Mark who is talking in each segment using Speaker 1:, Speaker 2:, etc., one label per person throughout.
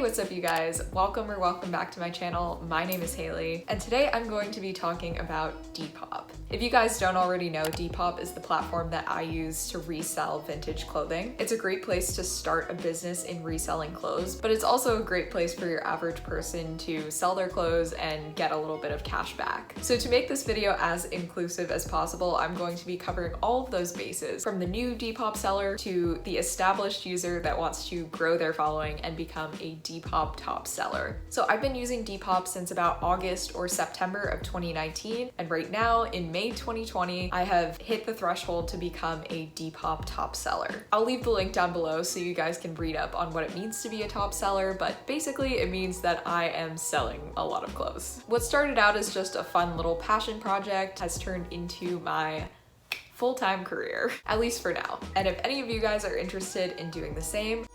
Speaker 1: Hey, what's up you guys? Welcome back to my channel. My name is Haley, and today I'm going to be talking about Depop. If you guys don't already know, Depop is the platform that I use to resell vintage clothing. It's a great place to start a business in reselling clothes, but it's also a great place for your average person to sell their clothes and get a little bit of cash back. So to make this video as inclusive as possible, I'm going to be covering all of those bases, from the new Depop seller to the established user that wants to grow their following and become a Depop top seller. So I've been using Depop since about August or September of 2019, and right now in May 2020, I have hit the threshold to become a Depop top seller. I'll leave the link down below so you guys can read up on what it means to be a top seller, but basically it means that I am selling a lot of clothes. What started out as just a fun little passion project has turned into my full-time career, at least for now. And if any of you guys are interested in doing the same,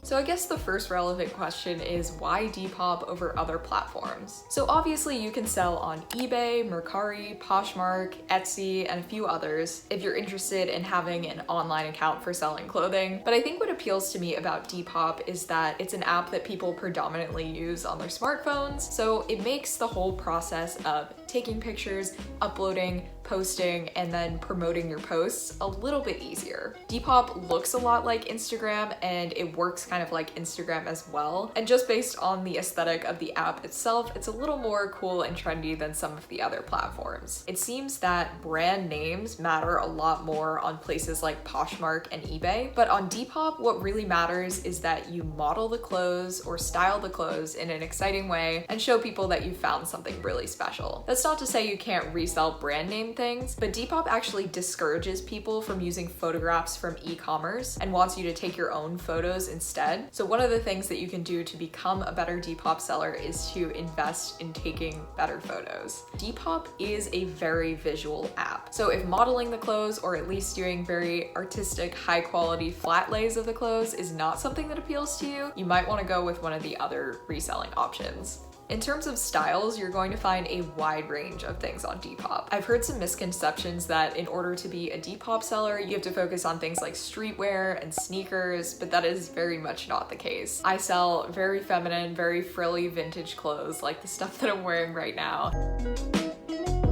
Speaker 1: so I guess the first relevant question is, why Depop over other platforms? So obviously you can sell on eBay, Mercari, Poshmark, Etsy, and a few others if you're interested in having an online account for selling clothing. But I think what appeals to me about Depop is that it's an app that people predominantly use on their smartphones. So it makes the whole process of taking pictures, uploading, posting, and then promoting your posts a little bit easier. Depop looks a lot like Instagram, and it works kind of like Instagram as well. And just based on the aesthetic of the app itself, it's a little more cool and trendy than some of the other platforms. It seems that brand names matter a lot more on places like Poshmark and eBay, but on Depop, what really matters is that you model the clothes or style the clothes in an exciting way and show people that you found something really special. That's not to say you can't resell brand name things, but Depop actually discourages people from using photographs from e-commerce and wants you to take your own photos instead. So one of the things that you can do to become a better Depop seller is to invest in taking better photos. Depop is a very visual app. So if modeling the clothes, or at least doing very artistic, high quality flat lays of the clothes, is not something that appeals to you, you might want to go with one of the other reselling options. In terms of styles, you're going to find a wide range of things on Depop. I've heard some misconceptions that in order to be a Depop seller, you have to focus on things like streetwear and sneakers, but that is very much not the case. I sell very feminine, very frilly vintage clothes, like the stuff that I'm wearing right now.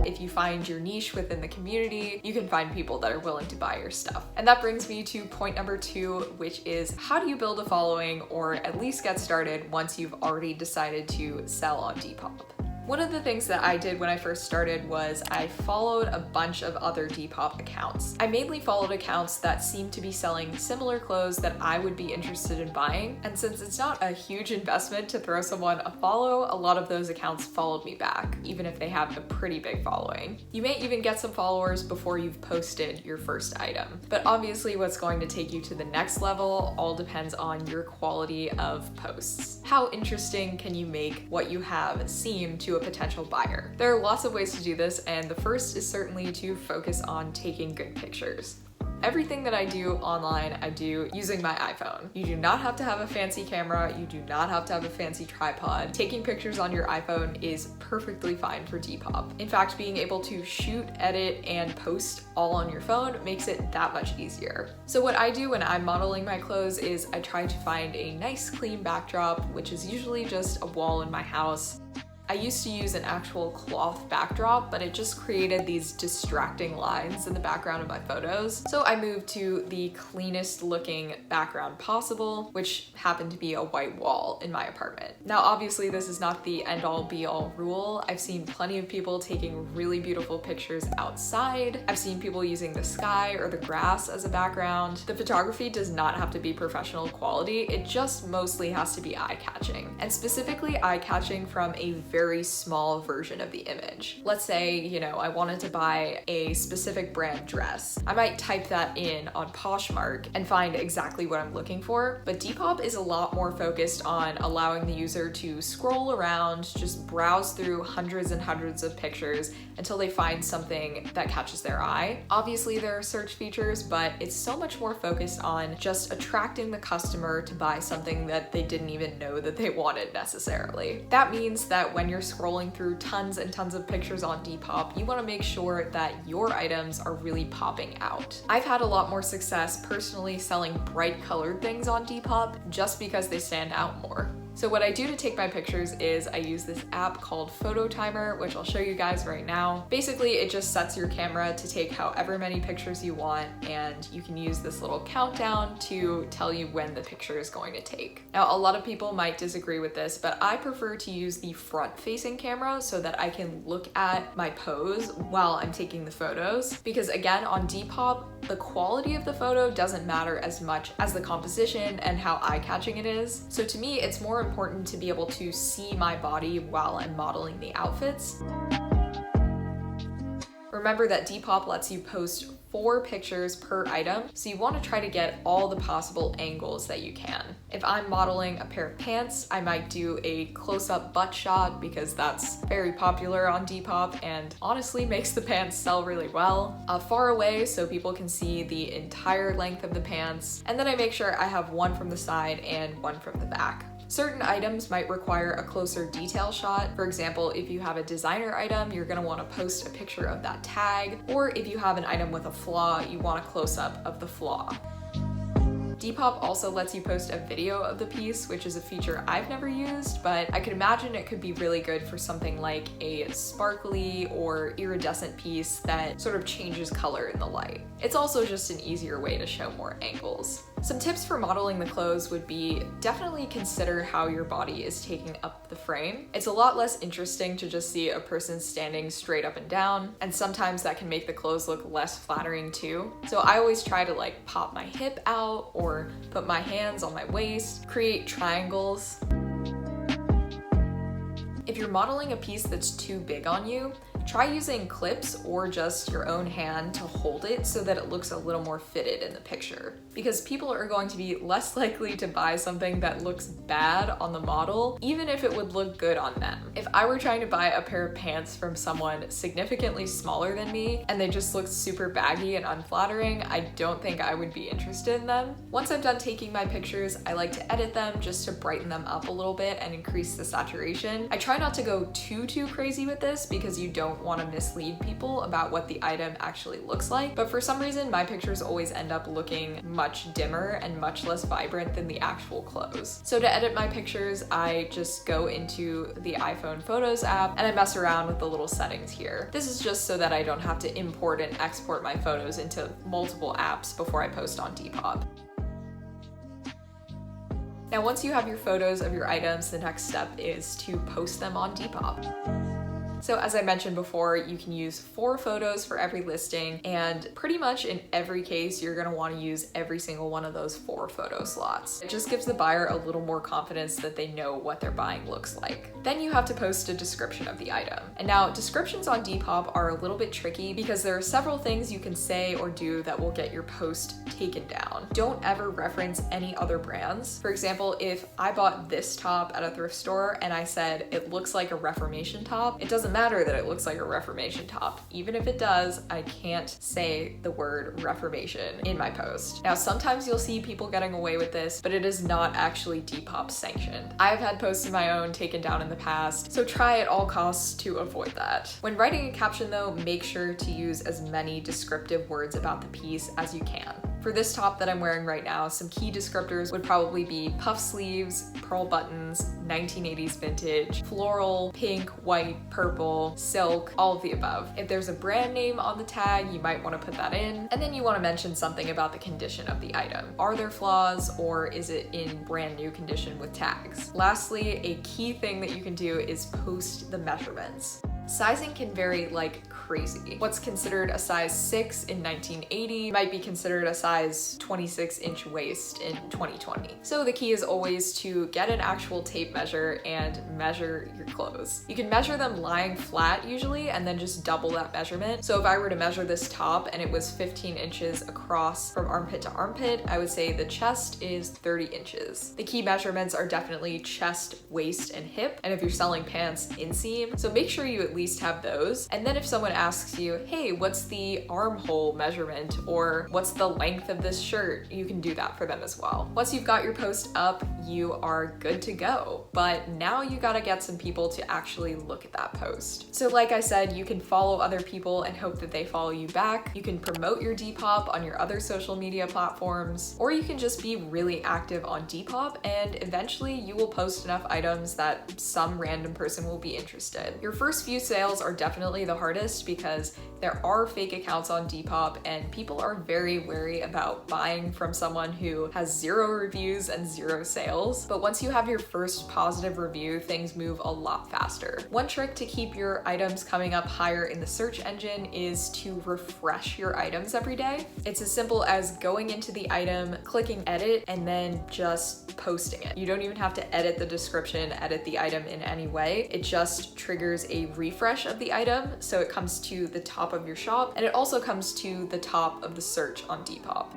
Speaker 1: If you find your niche within the community, you can find people that are willing to buy your stuff. And that brings me to point number 2, which is, how do you build a following, or at least get started once you've already decided to sell on Depop? One of the things that I did when I first started was I followed a bunch of other Depop accounts. I mainly followed accounts that seemed to be selling similar clothes that I would be interested in buying, and since it's not a huge investment to throw someone a follow, a lot of those accounts followed me back, even if they have a pretty big following. You may even get some followers before you've posted your first item. But obviously what's going to take you to the next level all depends on your quality of posts. How interesting can you make what you have seem to a potential buyer? There are lots of ways to do this, and the first is certainly to focus on taking good pictures. Everything that I do online, I do using my iPhone. You do not have to have a fancy camera. You do not have to have a fancy tripod. Taking pictures on your iPhone is perfectly fine for Depop. In fact, being able to shoot, edit, and post all on your phone makes it that much easier. So what I do when I'm modeling my clothes is I try to find a nice clean backdrop, which is usually just a wall in my house. I used to use an actual cloth backdrop, but it just created these distracting lines in the background of my photos. So I moved to the cleanest looking background possible, which happened to be a white wall in my apartment. Now, obviously this is not the end all be all rule. I've seen plenty of people taking really beautiful pictures outside. I've seen people using the sky or the grass as a background. The photography does not have to be professional quality. It just mostly has to be eye-catching, and specifically eye-catching from a very small version of the image. Let's say, you know, I wanted to buy a specific brand dress. I might type that in on Poshmark and find exactly what I'm looking for, but Depop is a lot more focused on allowing the user to scroll around, just browse through hundreds and hundreds of pictures until they find something that catches their eye. Obviously there are search features, but it's so much more focused on just attracting the customer to buy something that they didn't even know that they wanted necessarily. That means that when when you're scrolling through tons and tons of pictures on Depop, you want to make sure that your items are really popping out. I've had a lot more success personally selling bright colored things on Depop just because they stand out more. So what I do to take my pictures is I use this app called Photo Timer, which I'll show you guys right now. Basically, it just sets your camera to take however many pictures you want, and you can use this little countdown to tell you when the picture is going to take. Now, a lot of people might disagree with this, but I prefer to use the front-facing camera so that I can look at my pose while I'm taking the photos. Because again, on Depop, the quality of the photo doesn't matter as much as the composition and how eye-catching it is. So to me, it's more important to be able to see my body while I'm modeling the outfits. Remember that Depop lets you post 4 pictures per item, so you want to try to get all the possible angles that you can. If I'm modeling a pair of pants, I might do a close-up butt shot because that's very popular on Depop and honestly makes the pants sell really well. Far away so people can see the entire length of the pants, and then I make sure I have one from the side and one from the back. Certain items might require a closer detail shot. For example, if you have a designer item, you're going to want to post a picture of that tag, or if you have an item with a flaw, you want a close-up of the flaw. Depop also lets you post a video of the piece, which is a feature I've never used, but I could imagine it could be really good for something like a sparkly or iridescent piece that sort of changes color in the light. It's also just an easier way to show more angles. Some tips for modeling the clothes would be definitely consider how your body is taking up the frame. It's a lot less interesting to just see a person standing straight up and down, and sometimes that can make the clothes look less flattering too. So I always try to like pop my hip out or put my hands on my waist, create triangles. If you're modeling a piece that's too big on you, try using clips or just your own hand to hold it so that it looks a little more fitted in the picture. Because people are going to be less likely to buy something that looks bad on the model, even if it would look good on them. If I were trying to buy a pair of pants from someone significantly smaller than me and they just looked super baggy and unflattering, I don't think I would be interested in them. Once I'm done taking my pictures, I like to edit them just to brighten them up a little bit and increase the saturation. I try not to go too crazy with this because you don't want to mislead people about what the item actually looks like, but for some reason my pictures always end up looking much dimmer and much less vibrant than the actual clothes. So to edit my pictures, I just go into the iPhone Photos app and I mess around with the little settings here. This is just so that I don't have to import and export my photos into multiple apps before I post on Depop. Now, once you have your photos of your items, the next step is to post them on Depop. So as I mentioned before, you can use 4 photos for every listing, and pretty much in every case, you're gonna wanna use every single one of those 4 photo slots. It just gives the buyer a little more confidence that they know what their buying looks like. Then you have to post a description of the item. And now, descriptions on Depop are a little bit tricky because there are several things you can say or do that will get your post taken down. Don't ever reference any other brands. For example, if I bought this top at a thrift store and I said it looks like a Reformation top, it doesn't matter that it looks like a Reformation top. Even if it does, I can't say the word Reformation in my post. Now, sometimes you'll see people getting away with this, but it is not actually Depop sanctioned. I've had posts of my own taken down in the past, so try at all costs to avoid that. When writing a caption though, make sure to use as many descriptive words about the piece as you can. For this top that I'm wearing right now, some key descriptors would probably be puff sleeves, pearl buttons, 1980s vintage, floral, pink, white, purple, silk, all of the above. If there's a brand name on the tag, you might want to put that in. And then you want to mention something about the condition of the item. Are there flaws, or is it in brand new condition with tags? Lastly, a key thing that you can do is post the measurements. Sizing can vary like crazy. What's considered a size 6 in 1980 might be considered a size 26-inch waist in 2020. So the key is always to get an actual tape measure and measure your clothes. You can measure them lying flat usually and then just double that measurement. So if I were to measure this top and it was 15 inches across from armpit to armpit, I would say the chest is 30 inches. The key measurements are definitely chest, waist, and hip. And if you're selling pants, inseam. So make sure you at least have those. And then if someone asks you, hey, what's the armhole measurement, or what's the length of this shirt, you can do that for them as well. Once you've got your post up, you are good to go. But now you gotta get some people to actually look at that post. So like I said, you can follow other people and hope that they follow you back. You can promote your Depop on your other social media platforms, or you can just be really active on Depop and eventually you will post enough items that some random person will be interested. Your first few sales are definitely the hardest because there are fake accounts on Depop and people are very wary about buying from someone who has 0 reviews and 0 sales. But once you have your first positive review, things move a lot faster. One trick to keep your items coming up higher in the search engine is to refresh your items every day. It's as simple as going into the item, clicking edit, and then just posting it. You don't even have to edit the description, edit the item in any way. It just triggers a refresh of the item, so it comes to the top of your shop, and it also comes to the top of the search on Depop.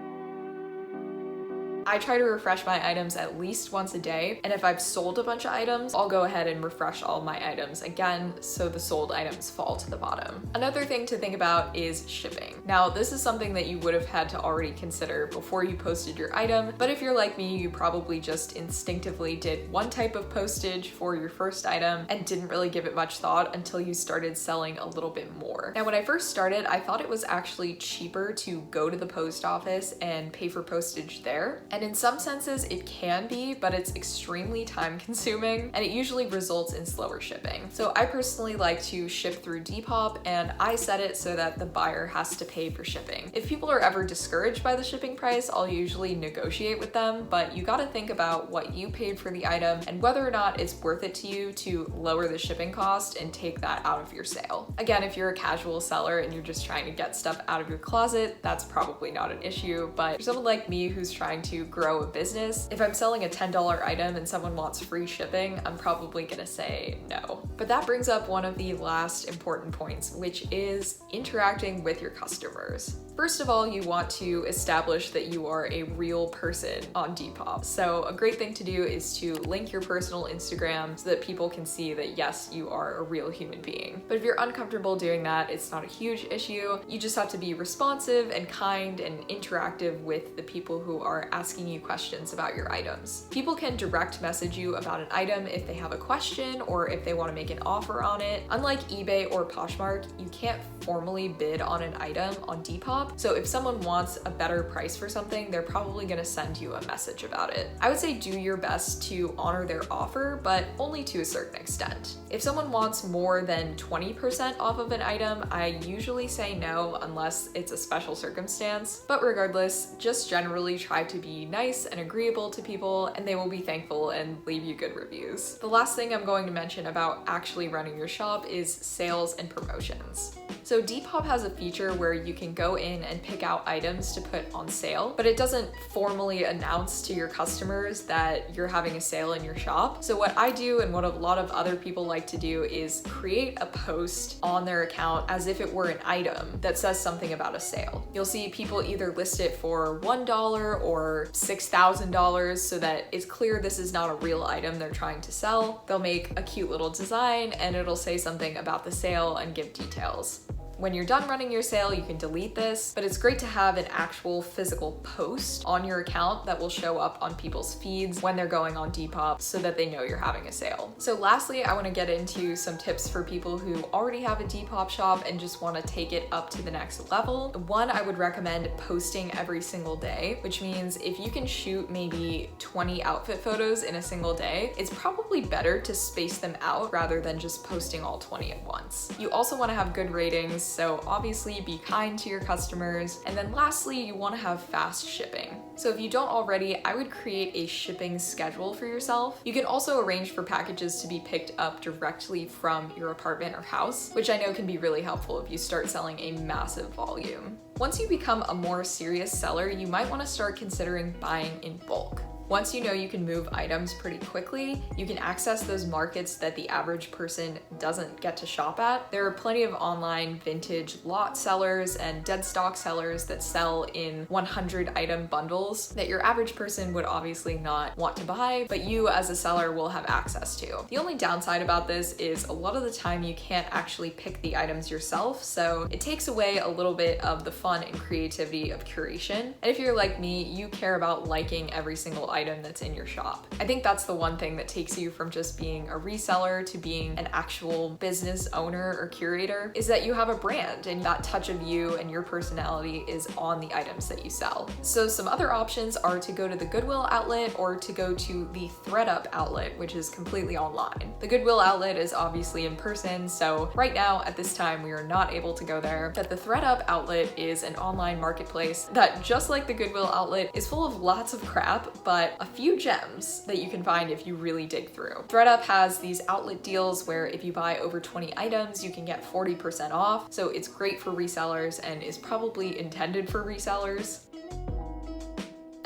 Speaker 1: I try to refresh my items at least once a day, and if I've sold a bunch of items, I'll go ahead and refresh all my items again so the sold items fall to the bottom. Another thing to think about is shipping. Now, this is something that you would have had to already consider before you posted your item, but if you're like me, you probably just instinctively did one type of postage for your first item and didn't really give it much thought until you started selling a little bit more. Now, when I first started, I thought it was actually cheaper to go to the post office and pay for postage there. And in some senses it can be, but it's extremely time consuming and it usually results in slower shipping. So I personally like to ship through Depop and I set it so that the buyer has to pay for shipping. If people are ever discouraged by the shipping price, I'll usually negotiate with them, but you gotta think about what you paid for the item and whether or not it's worth it to you to lower the shipping cost and take that out of your sale. Again, if you're a casual seller and you're just trying to get stuff out of your closet, that's probably not an issue, but for someone like me who's trying to grow a business, if I'm selling a $10 item and someone wants free shipping, I'm probably gonna say no. But that brings up one of the last important points, which is interacting with your customers. First of all, you want to establish that you are a real person on Depop. So a great thing to do is to link your personal Instagram so that people can see that yes, you are a real human being. But if you're uncomfortable doing that, it's not a huge issue. You just have to be responsive and kind and interactive with the people who are asking you questions about your items. People can direct message you about an item if they have a question or if they want to make an offer on it. Unlike eBay or Poshmark, you can't formally bid on an item on Depop. So if someone wants a better price for something, they're probably gonna send you a message about it. I would say do your best to honor their offer, but only to a certain extent. If someone wants more than 20% off of an item, I usually say no unless it's a special circumstance. But regardless, just generally try to be nice and agreeable to people and they will be thankful and leave you good reviews. The last thing I'm going to mention about actually running your shop is sales and promotions. So Depop has a feature where you can go in and pick out items to put on sale, but it doesn't formally announce to your customers that you're having a sale in your shop. So what I do and what a lot of other people like to do is create a post on their account as if it were an item that says something about a sale. You'll see people either list it for $1 or $6,000 so that it's clear this is not a real item they're trying to sell. They'll make a cute little design and it'll say something about the sale and give details. When you're done running your sale, you can delete this, but it's great to have an actual physical post on your account that will show up on people's feeds when they're going on Depop so that they know you're having a sale. So lastly, I want to get into some tips for people who already have a Depop shop and just want to take it up to the next level. One, I would recommend posting every single day, which means if you can shoot maybe 20 outfit photos in a single day, it's probably better to space them out rather than just posting all 20 at once. You also want to have good ratings, so obviously be kind to your customers. And then lastly, you want to have fast shipping. So if you don't already, I would create a shipping schedule for yourself. You can also arrange for packages to be picked up directly from your apartment or house, which I know can be really helpful if you start selling a massive volume. Once you become a more serious seller, you might want to start considering buying in bulk. Once you know you can move items pretty quickly, you can access those markets that the average person doesn't get to shop at. There are plenty of online vintage lot sellers and dead stock sellers that sell in 100 item bundles that your average person would obviously not want to buy, but you as a seller will have access to. The only downside about this is a lot of the time you can't actually pick the items yourself, so it takes away a little bit of the fun and creativity of curation. And if you're like me, you care about liking every single item that's in your shop. I think that's the one thing that takes you from just being a reseller to being an actual business owner or curator, is that you have a brand and that touch of you and your personality is on the items that you sell. So some other options are to go to the Goodwill outlet or to go to the ThredUp outlet, which is completely online. The Goodwill outlet is obviously in person, so right now at this time we are not able to go there, but the ThredUp outlet is an online marketplace that, just like the Goodwill outlet, is full of lots of crap, but a few gems that you can find if you really dig through. ThredUp has these outlet deals where if you buy over 20 items, you can get 40% off, so it's great for resellers and is probably intended for resellers.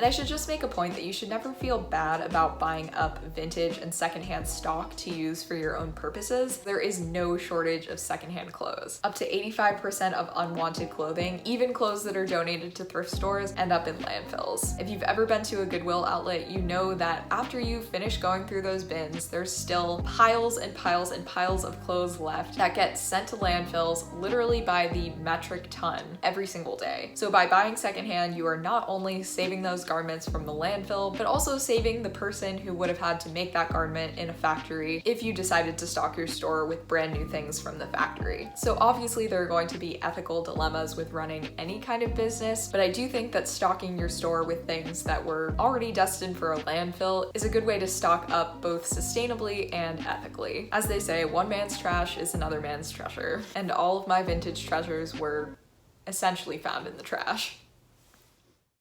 Speaker 1: And I should just make a point that you should never feel bad about buying up vintage and secondhand stock to use for your own purposes. There is no shortage of secondhand clothes. Up to 85% of unwanted clothing, even clothes that are donated to thrift stores, end up in landfills. If you've ever been to a Goodwill outlet, you know that after you finish going through those bins, there's still piles and piles and piles of clothes left that get sent to landfills literally by the metric ton every single day. So by buying secondhand, you are not only saving those garments from the landfill, but also saving the person who would have had to make that garment in a factory if you decided to stock your store with brand new things from the factory. So obviously there are going to be ethical dilemmas with running any kind of business, but I do think that stocking your store with things that were already destined for a landfill is a good way to stock up both sustainably and ethically. As they say, one man's trash is another man's treasure, and all of my vintage treasures were essentially found in the trash.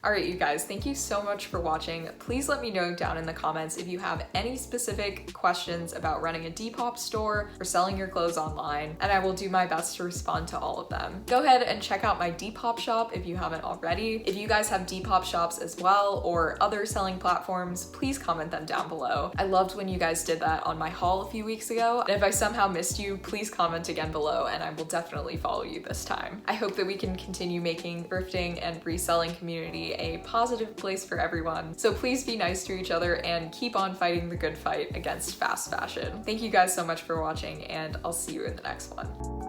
Speaker 1: Alright, you guys, thank you so much for watching. Please let me know down in the comments if you have any specific questions about running a Depop store or selling your clothes online, and I will do my best to respond to all of them. Go ahead and check out my Depop shop if you haven't already. If you guys have Depop shops as well or other selling platforms, please comment them down below. I loved when you guys did that on my haul a few weeks ago, and if I somehow missed you, please comment again below and I will definitely follow you this time. I hope that we can continue making thrifting and reselling community a positive place for everyone. So please be nice to each other and keep on fighting the good fight against fast fashion. Thank you guys so much for watching, and I'll see you in the next one.